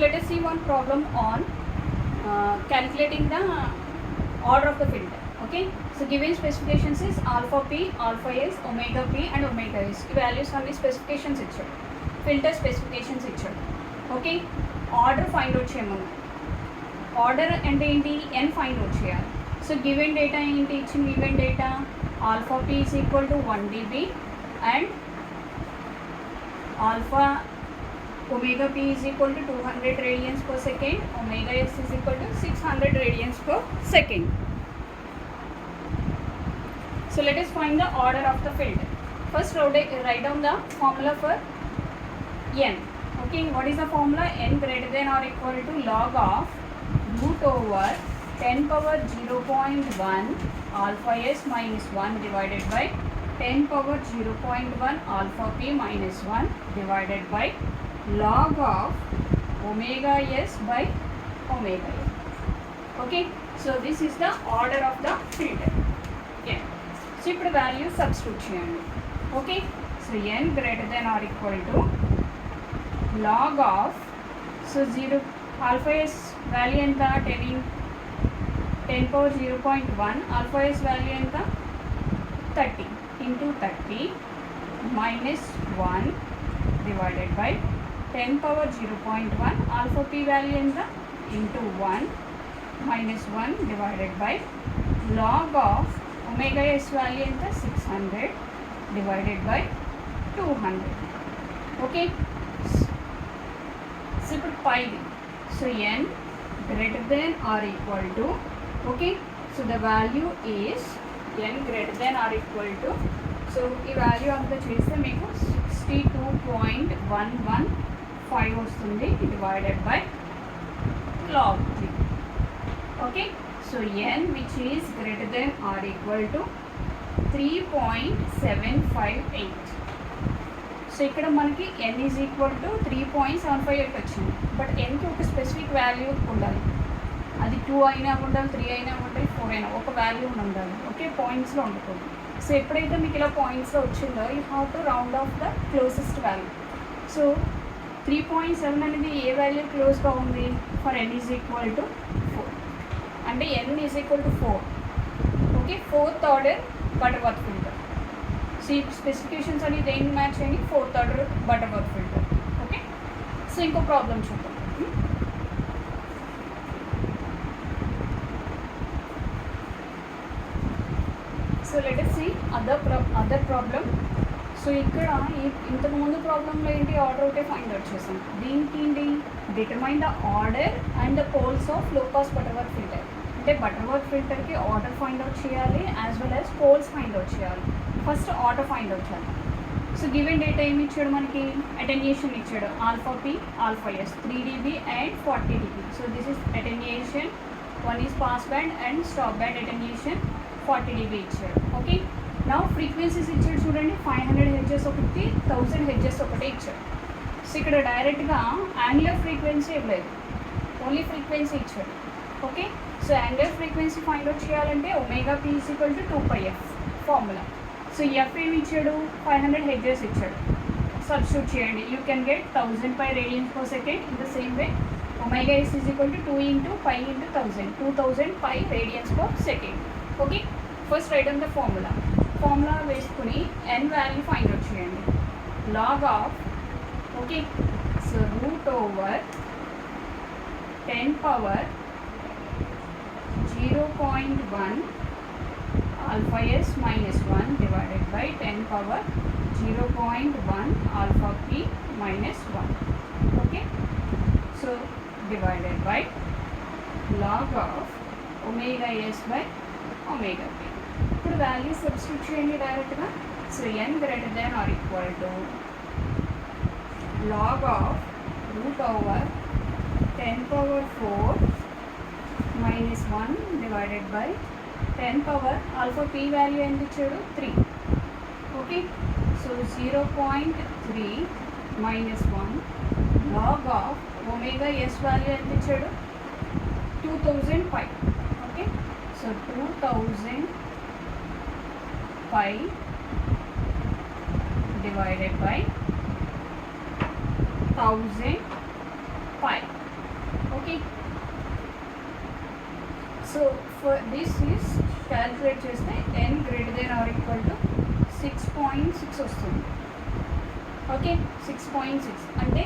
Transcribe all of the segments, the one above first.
let us see one problem on calculating the order of the filter. Okay, so given specifications is alpha p, alpha s, omega p and omega s. ఈ values అన్ని specifications ఇచ్చాడు, filter specifications ఇచ్చాడు. Okay, order find out చేయమన్నా. Order అంటే ఏంటి, n find out చేయాలి. So given data ఏంటి, ఇచ్చిన given data alpha p is equal to 1 dB and alpha omega p is equal to 200 radians per second, omega s is equal to 600 radians per second. So let us find the order of the filter. First write down the formula for n. Okay, what is the formula? N greater than or equal to log of root over 10 power 0.1 alpha s minus 1 divided by 10 power 0.1 alpha p minus 1 divided by log of omega s by omega s. Okay, so this is the order of the filter. Okay, so ఇప్పుడు value substitute చేయండి. Okay, so n greater than or equal to log of, so 0 alpha s value ఎంత 10 power 0.1, alpha s value ఎంత 30 into 30 minus 1 divided by 10 power 0.1 alpha p value ఎంత into 1 minus 1 divided by log of omega s value ఎంత 600 divided by 200. Okay, so ఇప్పుడు పైది, so n greater than or equal to, okay, so the value is n greater than or equal to, so ఈ value అంతా చేస్తే మీకు 62.115 వస్తుంది divided by log 3. Okay, so n which is greater than or equal to 3.758. So ఇక్కడ మనకి n is equal to 3.758 వచ్చింది. But nకి ఒక specific value ఉండాలి, అది 2 అయినా ఉండాలి, 3 అయినా ఉండాలి, 4 అయినా ఒక వాల్యూ ఉండాలి. ఓకే, పాయింట్స్లో ఉండకూడదు. సో ఎప్పుడైతే మీకు ఇలా పాయింట్స్లో వచ్చిందో you have to round of the closest value. So 3.7 అనేది ఏ వాల్యూ క్లోజ్గా ఉంది, for n is equal to 4, అంటే n is equal to 4. Okay, 4th order Butterworth filter. So ఈ స్పెసిఫికేషన్స్ అని దేన్ని మ్యాచ్ అయ్యి 4th order Butterworth filter. Okay, so ఇంకో problem చూద్దాం. So let us see other problem. So ఇక్కడ ఇంతకుముందు ప్రాబ్లంలో ఏంటి, ఆర్డర్ ఒకటే ఫైండ్ అవుట్ చేసాం. దీనికి ఏంటి, determine the order and the poles of low pass Butterworth filter. అంటే బటర్వర్త్ ఫిల్టర్కి ఆర్డర్ ఫైండ్ అవుట్ చేయాలి as well as poles find out చేయాలి. ఫస్ట్ ఆర్డర్ ఫైండ్ అవుట్ చేయాలి. సో గివెన్ డేటా ఏమి ఇచ్చాడు మనకి, అటెన్యూయేషన్ ఇచ్చాడు alpha P, alpha S 3 dB and 40 dB. So this is attenuation, one is pass band and stop band attenuation 40 dB ఇచ్చాడు. Okay, now frequencies ఇచ్చాడు చూడండి, 500 hedges ఒకటి, 1000 hedges ఒకటి ఇచ్చాడు. సో ఇక్కడ డైరెక్ట్గా యాంగులర్ ఫ్రీక్వెన్సీ ఇవ్వలేదు, ఓన్లీ ఫ్రీక్వెన్సీ ఇచ్చాడు. Okay, so angular frequency find out చేయాలంటే omega p is equal to 2πf formula. So f ఏమి ఇచ్చాడు, 500 హెడ్జెస్ ఇచ్చాడు. సబ్స్టిట్యూట్ చేయండి, you can get 1000 pi radians per second. In the same way omega s is equal to 2 into π into 1000, 2000 pi radians per second. Okay, first right on the formula వేసుకుని n value find out చేయండి. Log of, okay, so root over 10 power 0.1 alpha s minus 1 divided by 10 power 0.1 alpha p minus 1. Okay, so divided by log of omega s by omega p. ఇప్పుడు value substitute చేయండి డైరెక్ట్గా. So n greater than or equal to log of root over 10 power 4 minus 1 divided by 10 power alpha p value ఎంత ఇచ్చాడు 3. Okay, so 0.3 minus 1 log of omega s value ఎంత ఇచ్చాడు 2000 pi. Okay, so 2000 pi divided by 1000 pi. Okay. So for this is calculate చేస్తే n greater than or equal to 6.6 వస్తుంది. Okay, 6.6 అంటే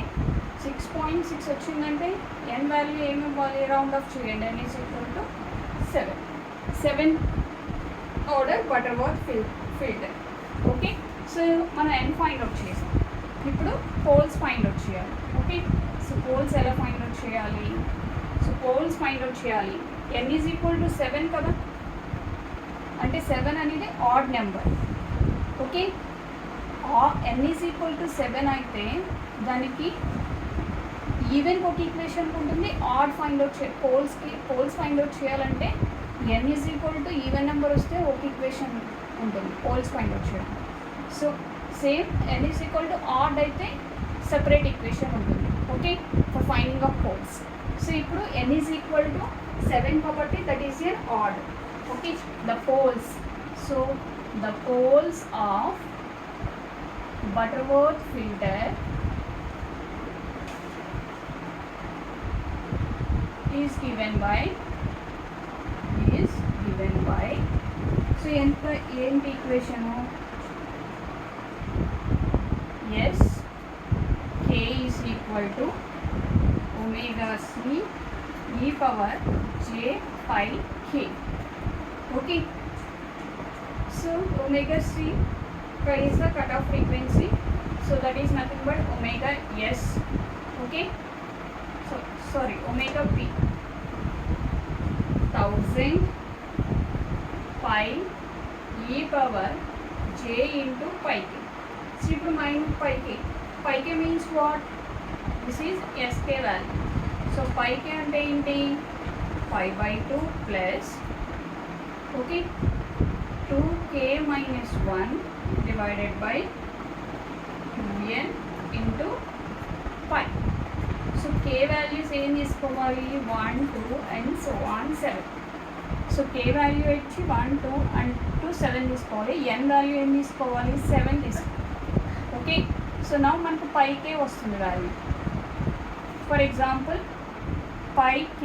6.6 వచ్చిందంటే n value ఏమి ఇవ్వాలి, రౌండ్ ఆఫ్ చేయండి. n is equal to 7 order Butterworth filter. Okay, so మనం n find out చేసాం. ఇప్పుడు పోల్స్ ఫైండ్ అవుట్ చేయాలి. ఓకే, సో పోల్స్ ఎలా ఫైండ్ అవుట్ చేయాలి? సో పోల్స్ ఫైండ్ అవుట్ చేయాలి. n ఈజ్ ఈక్వల్ టు 7 కదా, అంటే 7 అనేది odd number. Okay, n is equal to 7 అయితే దానికి ఈవెన్కి ఒక ఈక్వేషన్ ఉంటుంది, odd find out poles find out చేయాలంటే n is equal to even number వస్తే ఒక ఈక్వేషన్ ఉంటుంది పోల్స్ ఫైండ్ అవుట్ చేయడం. So same n is equal to odd అయితే సెపరేట్ ఈక్వేషన్ ఉంటుంది. Okay, for finding of poles. So ఇప్పుడు n is equal to 7 కాబట్టి that is n odd. Okay, the poles. So the poles of Butterworth filter is given by so ఎంత ఏంటి ఈక్వేషన్? yes, k is equal to omega c e power j pi k. okay, so omega c is the cutoff frequency, so that is nothing but omega s. okay, so sorry, omega p 1000 pi e power j into pi k. so ఇప్పుడు minus pi k means what? this is sk value. so pi k అంటే ఏంటి? pi by 2 plus okay 2k minus 1 divided by 2n into pi. so k values ఏం తీసుకోవాలి? 1 2 and so on 7. so k value వచ్చి 1 2 and 2 7 తీసుకోవాలి. n value ఏం తీసుకోవాలి? 7 తీసుకోవాలి. Okay, so నా మనకు పై k వస్తుంది వాల్యూ. For example pi k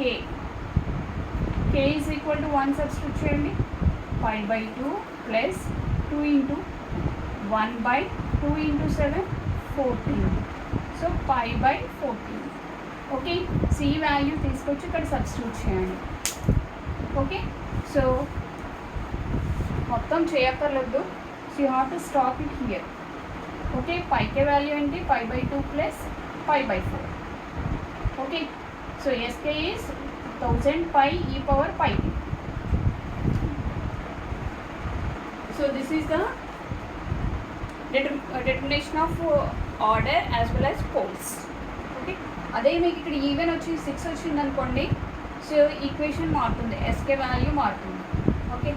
is equal to 1 substitute చేయండి. pi by 2 plus 2 into 1 by 2 into 7 14. So pi by 14. Okay, C value తీసుకొచ్చి ఇక్కడ సబ్స్టిట్యూట్ చేయండి. ఓకే, సో మొత్తం చేయక్కర్లేదు. So you have to stop it here. Okay, pi k value ఏంటి? pi by 2 plus pi by 4. Okay, so sk is 1000 pi e power pi k. so this is the determination of order as well as poles. Okay, అదే మీకు ఇక్కడ even వచ్చి 6 వచ్చింది అనుకోండి, so equation మారుతుంది, SK value మారుతుంది. Okay.